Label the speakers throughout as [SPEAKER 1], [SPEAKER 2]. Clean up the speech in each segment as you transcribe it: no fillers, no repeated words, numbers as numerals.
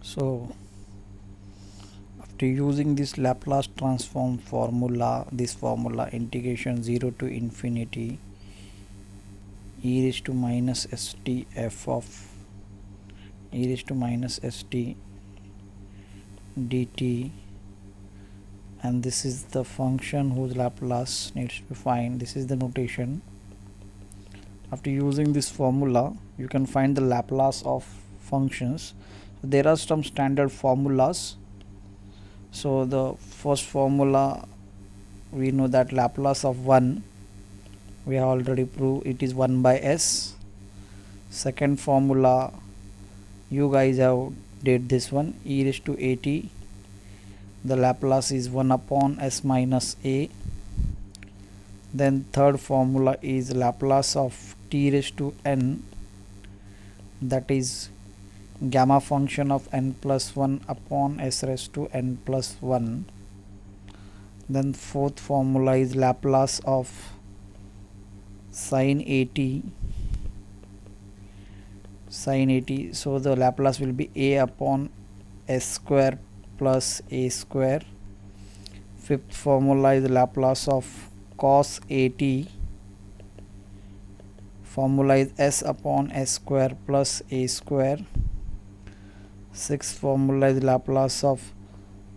[SPEAKER 1] So after using this Laplace transform formula, this formula integration 0 to infinity e raised to minus st f of e raised to minus st dt, and this is the function whose Laplace needs to be find. This is the notation. After using this formula, you can find the Laplace of functions. There are some standard formulas. So the first formula, we know that Laplace of 1, we have already proved it is 1 by s. Second formula, you guys have did this one, e raised to at, the Laplace is 1 upon s minus a. Then third formula is Laplace of t raised to n, that is gamma function of n plus 1 upon s raised to n plus 1. Then fourth formula is Laplace of sin at, so the Laplace will be a upon s square plus a square. Fifth formula is Laplace of cos at, formula is s upon s square plus a square. Sixth formula is Laplace of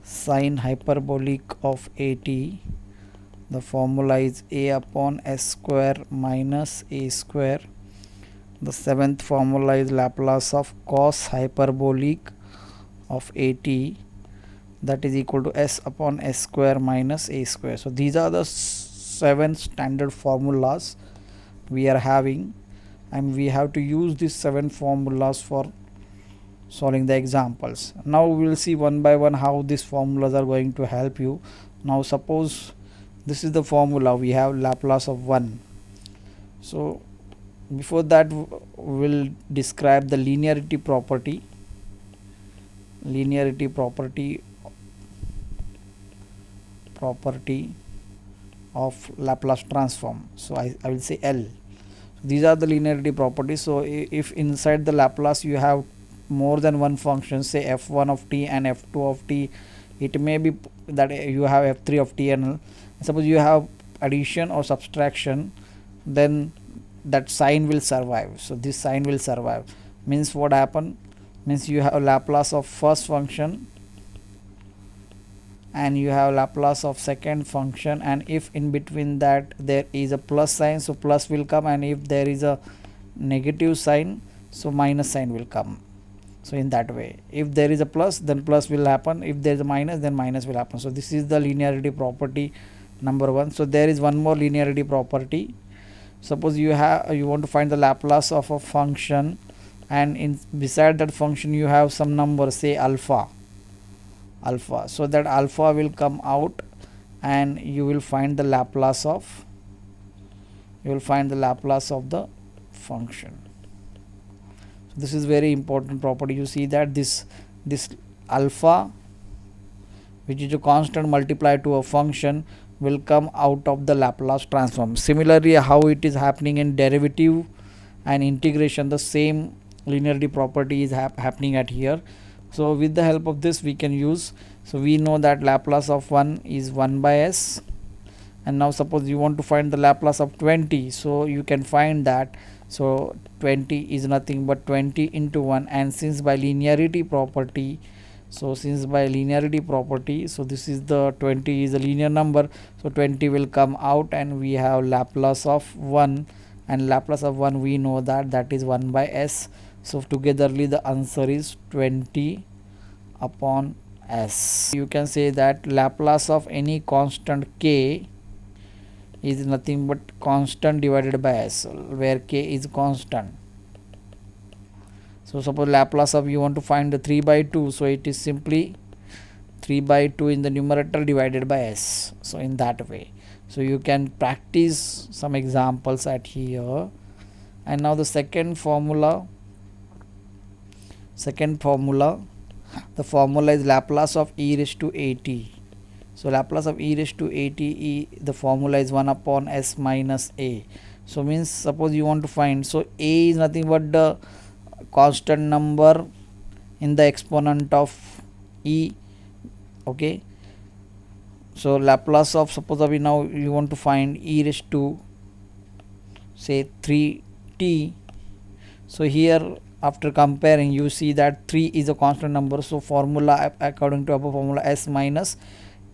[SPEAKER 1] sine hyperbolic of at, the formula is a upon s square minus a square. The seventh formula is Laplace of cos hyperbolic of at, that is equal to s upon s square minus a square. So these are the 7 standard formulas we are having, and we have to use these 7 formulas for solving the examples. Now we will see one by one how these formulas are going to help you. Now suppose this is the formula, we have Laplace of 1. So before that we'll describe the linearity property of Laplace transform. So I will say L. These are the linearity properties. So if inside the Laplace you have more than one function, say f1 of t and f2 of t, it may be that you have f3 of t, and suppose you have addition or subtraction, then that sign will survive. So this sign will survive, means what happen, means you have Laplace of first function and you have Laplace of second function, and if in between that there is a plus sign, so plus will come, and if there is a negative sign, so minus sign will come. So in that way, if there is a plus, then plus will happen, if there is a minus, then minus will happen. So this is the linearity property number 1. So there is one more linearity property. Suppose you want to find the Laplace of a function, and beside that function you have some number, say alpha, so that alpha will come out, and you will find the Laplace of the function. So this is very important property. You see that this alpha, which is a constant multiplied to a function, will come out of the Laplace transform. Similarly, how it is happening in derivative and integration, the same linearity property is happening at here. So with the help of this we can use. So we know that Laplace of 1 is 1 by s, and now suppose you want to find the Laplace of 20, so you can find that. So 20 is nothing but 20 into 1, and since by linearity property, so this is the 20 is a linear number, so 20 will come out, and we have Laplace of 1, and Laplace of 1 we know that is 1 by s. So togetherly the answer is 20 upon s. You can say that Laplace of any constant k is nothing but constant divided by s, where k is constant. So suppose Laplace of, you want to find the 3 by 2, so it is simply 3 by 2 in the numerator divided by s. So in that way, so you can practice some examples at here. And now the second formula, the formula is Laplace of e raised to at. So Laplace of e raised to at, the formula is 1 upon s minus a. So means suppose you want to find, so a is nothing but the constant number in the exponent of e. Okay, so Laplace of, suppose we now you want to find e raised to say 3t. So here after comparing you see that 3 is a constant number, so formula according to above formula s minus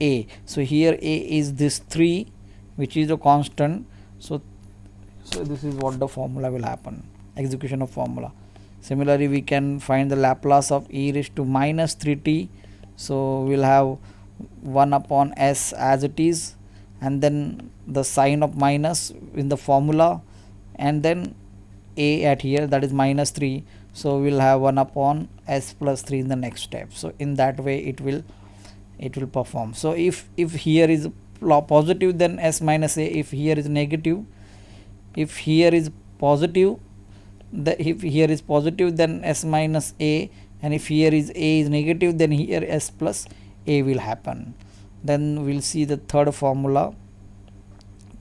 [SPEAKER 1] a. So here a is this 3 which is a constant, so this is what the formula will happen, execution of formula. Similarly we can find the Laplace of e raised to minus 3t, so we'll have 1 upon s as it is, and then the sign of minus in the formula, and then a at here, that is minus 3, so we'll have 1 upon s plus 3 in the next step. So in that way it will perform. So if here is positive, then s minus a. If here is negative, if here is positive, if here is positive, then s minus a, and if here is a is negative, then here s plus a will happen. Then we'll see the third formula.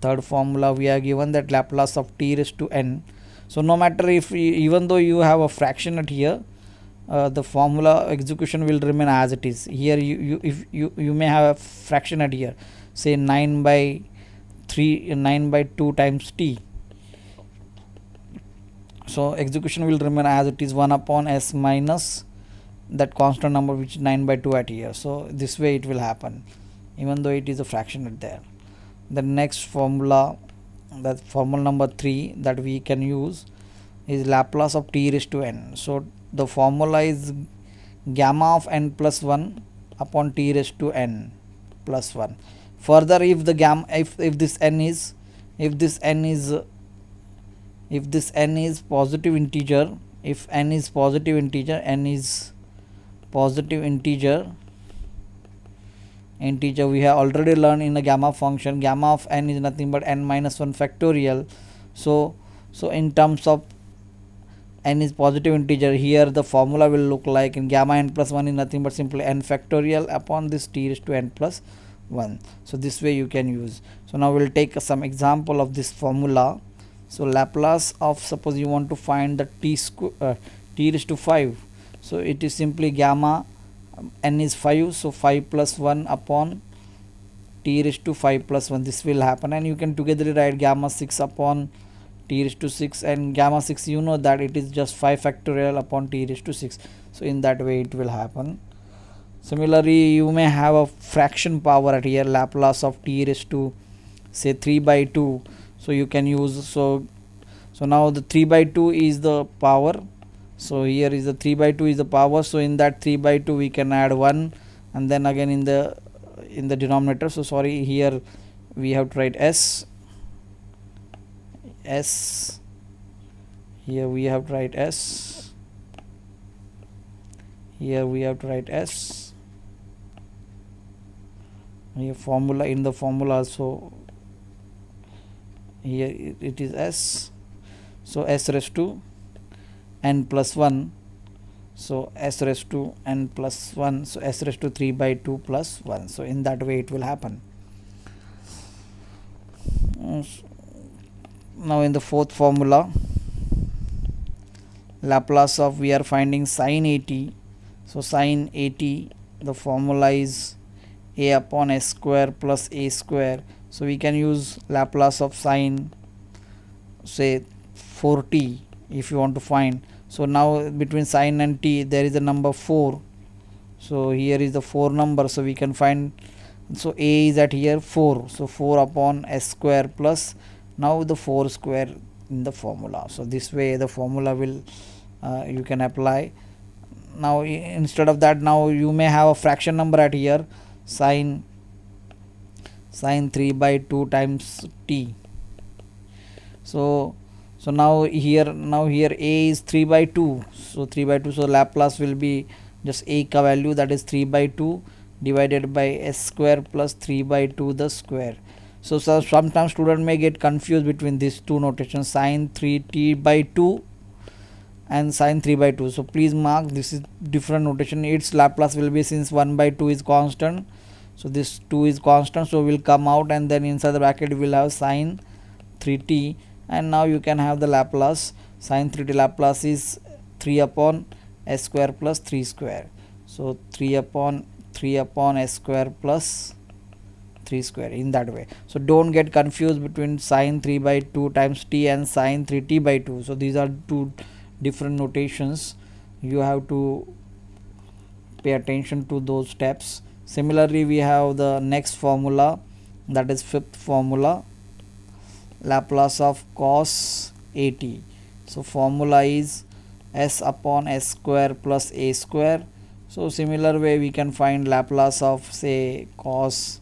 [SPEAKER 1] We are given that Laplace of t raised to n. So no matter if even though you have a fraction at here, the formula execution will remain as it is. Here you may have a fraction at here, say 9 by 2 times t. So execution will remain as it is, 1 upon s minus that constant number which is 9 by 2 at here. So this way it will happen even though it is a fraction at there. The next formula, that formula number 3 that we can use, is Laplace of t raised to n. So the formula is gamma of n plus 1 upon t raised to n plus 1. Further, if the gamma, if this n is positive integer, if n is positive integer, we have already learned in the gamma function, gamma of n is nothing but n minus 1 factorial. So in terms of n is positive integer, here the formula will look like, in gamma n plus 1 is nothing but simply n factorial upon this t raised to n plus 1. So this way you can use. So now we'll take some example of this formula. So Laplace of, suppose you want to find the t raised to 5, so it is simply gamma, n is 5, so 5 plus 1 upon t raised to 5 plus 1, this will happen, and you can together write gamma 6 upon t raised to 6, and gamma 6 you know that it is just 5 factorial upon t raised to 6. So in that way it will happen. Similarly you may have a fraction power at here, Laplace of t raised to say 3 by 2, so you can use, so now the 3 by 2 is the power, so here is the 3 by 2 is the power, so in that 3 by 2 we can add 1, and then again in the denominator, so sorry, here we have to write s, here we have to write s, here formula, in the formula also here it is s, so s raised to n plus 1, so s raised to n plus 1, so s raised to 3 by 2 plus 1. So in that way it will happen. Now in the fourth formula, Laplace of, we are finding sin 80, so sin 80, the formula is a upon s square plus a square. So we can use Laplace of sin say 4t if you want to find. So now between sin and t there is a number 4, so here is the 4 number, so we can find, so a is at here 4, so 4 upon s square plus now the 4 square in the formula. So this way the formula will you can apply. Now instead of that, now you may have a fraction number at here, sin 3 by 2 times t. So now here a is 3 by 2, so 3 by 2, so Laplace will be just a ka value, that is 3 by 2 divided by s square plus 3 by 2 the square. So sometimes student may get confused between these two notations, sin 3t by 2 and sin 3 by 2. So please mark, this is different notation. Its Laplace will be, since 1 by 2 is constant, so this 2 is constant, so will come out, and then inside the bracket we will have sin 3t, and now you can have the Laplace. Sin 3t Laplace is 3 upon s square plus 3 square. So 3 upon s square plus 3 square, in that way. So don't get confused between sine 3 by 2 times t and sine 3t by 2. So these are two different notations. You have to pay attention to those steps. Similarly, we have the next formula, that is fifth formula, Laplace of cos at. So formula is s upon s square plus a square. So similar way we can find Laplace of say cos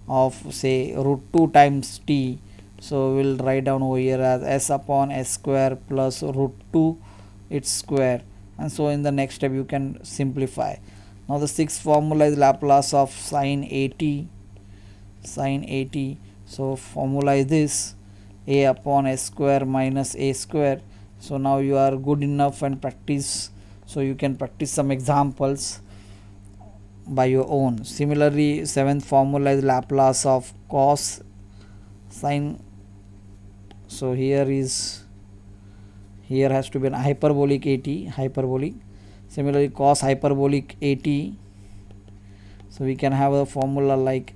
[SPEAKER 1] of say root 2 times t. So we'll write down over here as s upon s square plus root 2 its square, and so in the next step you can simplify. Now the sixth formula is Laplace of sine at. So formula is this, a upon s square minus a square. So now you are good enough and practice, so you can practice some examples by your own. Similarly, seventh formula is Laplace of cos sine. So here has to be an hyperbolic at, hyperbolic. Similarly, cos hyperbolic at. So we can have a formula like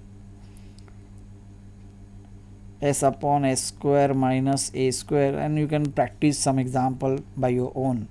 [SPEAKER 1] s upon s square minus a square, and you can practice some example by your own.